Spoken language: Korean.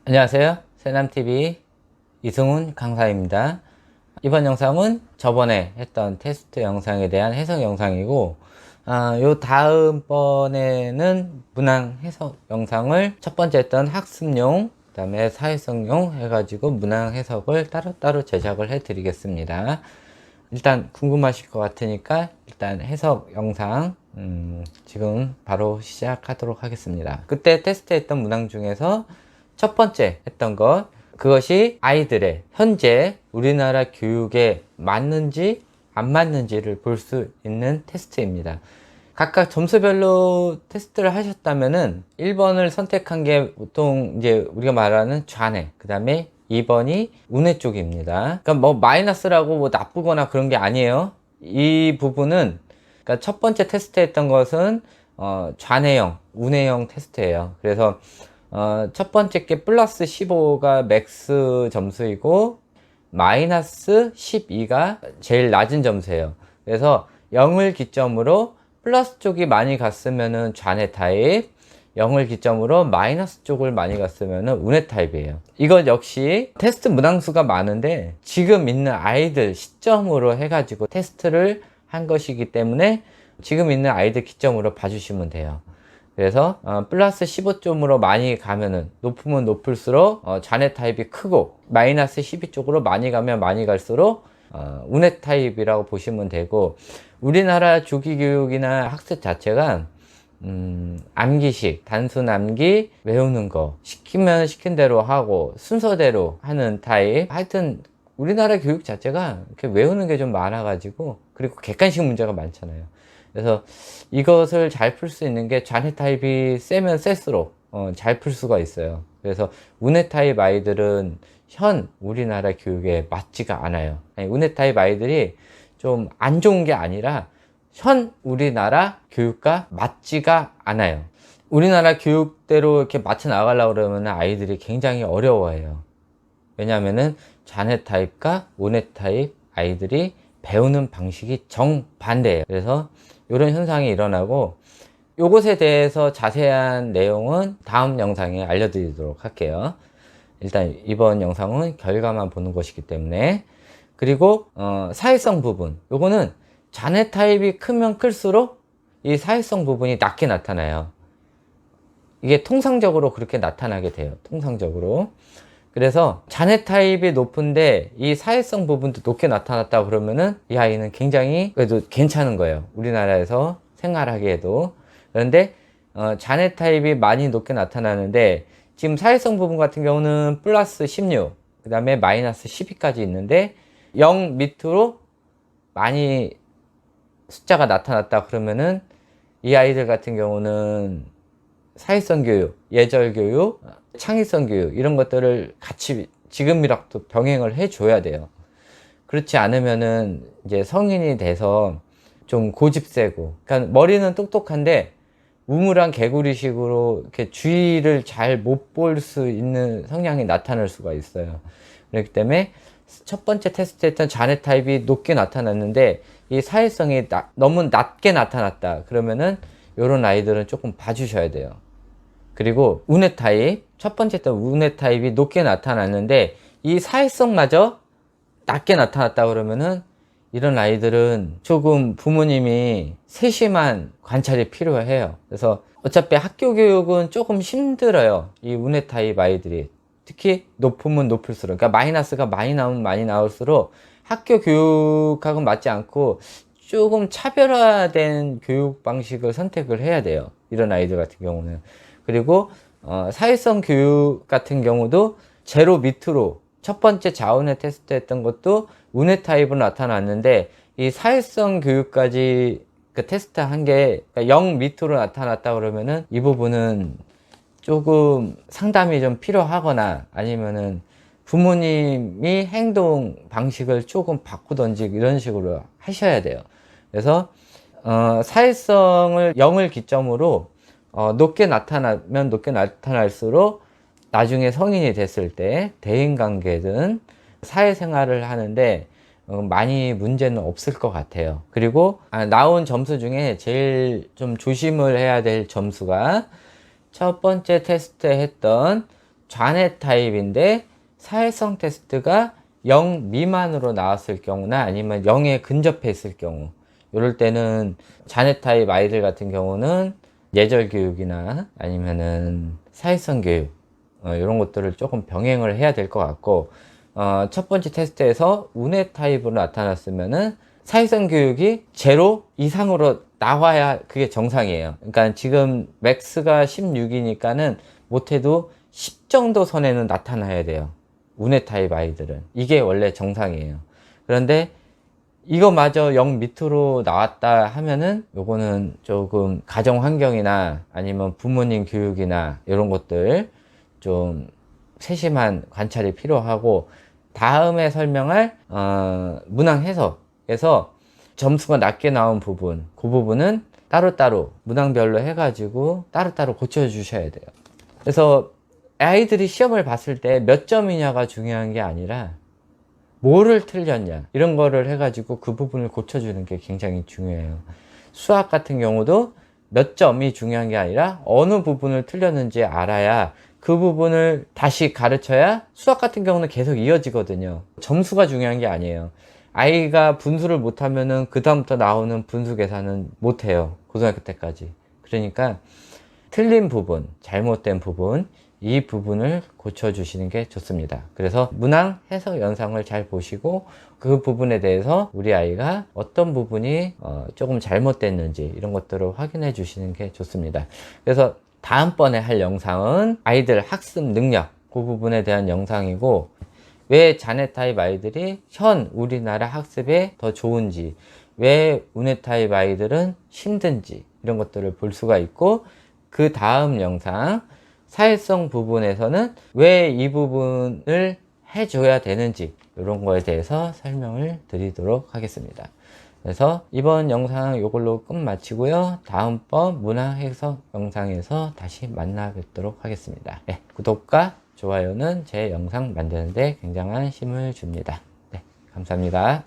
안녕하세요. 세남TV 이승훈 강사입니다. 이번 영상은 저번에 했던 테스트 영상에 대한 해석 영상이고, 요 다음번에는 문항 해석 영상을 첫 번째 했던 학습용, 그 다음에 사회성용 해가지고 문항 해석을 따로따로 제작을 해 드리겠습니다. 일단 궁금하실 것 같으니까 일단 해석 영상 지금 바로 시작하도록 하겠습니다. 그때 테스트했던 문항 중에서 첫 번째 했던 것, 그것이 아이들의 현재 우리나라 교육에 맞는지 안 맞는지를 볼 수 있는 테스트입니다. 각각 점수별로 테스트를 하셨다면은 1번을 선택한 게 보통 이제 우리가 말하는 좌뇌, 그 다음에 2번이 우뇌 쪽입니다. 그러니까 뭐 마이너스라고 뭐 나쁘거나 그런 게 아니에요. 이 부분은, 그러니까 첫 번째 테스트 했던 것은 좌뇌형, 우뇌형 테스트예요. 그래서 첫 번째 게 플러스 15가 맥스 점수이고 마이너스 12가 제일 낮은 점수예요. 그래서 0을 기점으로 플러스 쪽이 많이 갔으면은 좌뇌 타입, 0을 기점으로 마이너스 쪽을 많이 갔으면은 우뇌 타입이에요. 이것 역시 테스트 문항수가 많은데 지금 있는 아이들 시점으로 해가지고 테스트를 한 것이기 때문에 지금 있는 아이들 기점으로 봐주시면 돼요. 그래서 플러스 15점으로 많이 가면은, 높으면 높을수록 좌뇌 타입이 크고, 마이너스 12 쪽으로 많이 가면 많이 갈수록 우뇌 타입이라고 보시면 되고, 우리나라 조기교육이나 학습 자체가 암기식, 단순 암기, 외우는 거 시키면 시킨 대로 하고 순서대로 하는 타입. 하여튼 우리나라 교육 자체가 이렇게 외우는 게 좀 많아 가지고, 그리고 객관식 문제가 많잖아요. 그래서 이것을 잘 풀 수 있는 게 좌뇌 타입이 세면 셀수록 잘 풀 수가 있어요. 그래서 우뇌 타입 아이들은 현 우리나라 교육에 맞지가 않아요. 아니, 우뇌 타입 아이들이 좀 안 좋은 게 아니라 현 우리나라 교육과 맞지가 않아요. 우리나라 교육대로 이렇게 맞춰 나가려고 그러면 아이들이 굉장히 어려워해요. 왜냐하면은 좌뇌 타입과 우뇌 타입 아이들이 배우는 방식이 정반대예요. 그래서 이런 현상이 일어나고, 요것에 대해서 자세한 내용은 다음 영상에 알려드리도록 할게요. 일단 이번 영상은 결과만 보는 것이기 때문에. 그리고 사회성 부분, 요거는 좌뇌 타입이 크면 클수록 이 사회성 부분이 낮게 나타나요. 이게 통상적으로 그렇게 나타나게 돼요. 통상적으로. 그래서 좌뇌 타입이 높은데 이 사회성 부분도 높게 나타났다 그러면은 이 아이는 굉장히 그래도 괜찮은 거예요. 우리나라에서 생활하기에도. 그런데 좌뇌 타입이 많이 높게 나타나는데, 지금 사회성 부분 같은 경우는 플러스 16, 그 다음에 마이너스 12까지 있는데 0 밑으로 많이 숫자가 나타났다 그러면은 이 아이들 같은 경우는 사회성 교육, 예절 교육, 창의성 교육, 이런 것들을 같이 지금이라도 병행을 해줘야 돼요. 그렇지 않으면은 이제 성인이 돼서 좀 고집세고, 그러니까 머리는 똑똑한데 우물안 개구리식으로 이렇게 주의를 잘 못 볼 수 있는 성향이 나타날 수가 있어요. 그렇기 때문에 첫 번째 테스트 했던 좌뇌 타입이 높게 나타났는데 이 사회성이 너무 낮게 나타났다 그러면은 이런 아이들은 조금 봐주셔야 돼요. 그리고 우뇌 타입, 첫 번째 했던 우뇌 타입이 높게 나타났는데 이 사회성마저 낮게 나타났다 그러면은 이런 아이들은 조금 부모님이 세심한 관찰이 필요해요. 그래서 어차피 학교 교육은 조금 힘들어요. 이 우뇌 타입 아이들이. 특히 높으면 높을수록, 그러니까 마이너스가 많이 나오면 많이 나올수록 학교 교육하고 맞지 않고 조금 차별화된 교육 방식을 선택을 해야 돼요. 이런 아이들 같은 경우는. 그리고 사회성 교육 같은 경우도 제로 밑으로 첫 번째 자우뇌 테스트 했던 것도 우뇌 타입으로 나타났는데, 이 사회성 교육까지 그 테스트 한 게 0 밑으로 나타났다 그러면은 이 부분은 조금 상담이 좀 필요하거나, 아니면은 부모님이 행동 방식을 조금 바꾸던지 이런 식으로 하셔야 돼요. 그래서 사회성을 0을 기점으로 높게 나타나면 높게 나타날수록 나중에 성인이 됐을 때 대인관계든 사회생활을 하는데 많이 문제는 없을 것 같아요. 그리고 나온 점수 중에 제일 좀 조심을 해야 될 점수가 첫 번째 테스트 했던 좌뇌 타입인데 사회성 테스트가 0 미만으로 나왔을 경우나 아니면 0에 근접해 있을 경우, 이럴 때는 좌뇌 타입 아이들 같은 경우는 예절 교육이나 아니면은 사회성 교육, 이런 것들을 조금 병행을 해야 될 것 같고, 첫 번째 테스트에서 우뇌 타입으로 나타났으면은 사회성 교육이 제로 이상으로 나와야 그게 정상이에요. 그러니까 지금 맥스가 16이니까는 못해도 10 정도 선에는 나타나야 돼요. 우뇌 타입 아이들은. 이게 원래 정상이에요. 그런데 이거마저 0 밑으로 나왔다 하면은 요거는 조금 가정 환경이나 아니면 부모님 교육이나 이런 것들 좀 세심한 관찰이 필요하고, 다음에 설명할 문항 해석에서 점수가 낮게 나온 부분, 그 부분은 따로따로 문항별로 해가지고 따로따로 고쳐주셔야 돼요. 그래서 아이들이 시험을 봤을 때 몇 점이냐가 중요한 게 아니라 뭐를 틀렸냐, 이런 거를 해가지고 그 부분을 고쳐주는 게 굉장히 중요해요. 수학 같은 경우도 몇 점이 중요한 게 아니라 어느 부분을 틀렸는지 알아야 그 부분을 다시 가르쳐야 수학 같은 경우는 계속 이어지거든요. 점수가 중요한 게 아니에요. 아이가 분수를 못하면은 그 다음부터 나오는 분수 계산은 못해요, 고등학교 때까지. 그러니까 틀린 부분, 잘못된 부분, 이 부분을 고쳐주시는 게 좋습니다. 그래서 문항 해석 영상을 잘 보시고 그 부분에 대해서 우리 아이가 어떤 부분이 조금 잘못됐는지 이런 것들을 확인해 주시는 게 좋습니다. 그래서 다음번에 할 영상은 아이들 학습 능력, 그 부분에 대한 영상이고, 왜 좌뇌 타입 아이들이 현 우리나라 학습에 더 좋은지, 왜 우뇌 타입 아이들은 힘든지, 이런 것들을 볼 수가 있고, 그 다음 영상 사회성 부분에서는 왜 이 부분을 해줘야 되는지, 이런 거에 대해서 설명을 드리도록 하겠습니다. 그래서 이번 영상 이걸로 끝마치고요. 다음번 문항 해석 영상에서 다시 만나 뵙도록 하겠습니다. 네, 구독과 좋아요는 제 영상 만드는데 굉장한 힘을 줍니다. 네, 감사합니다.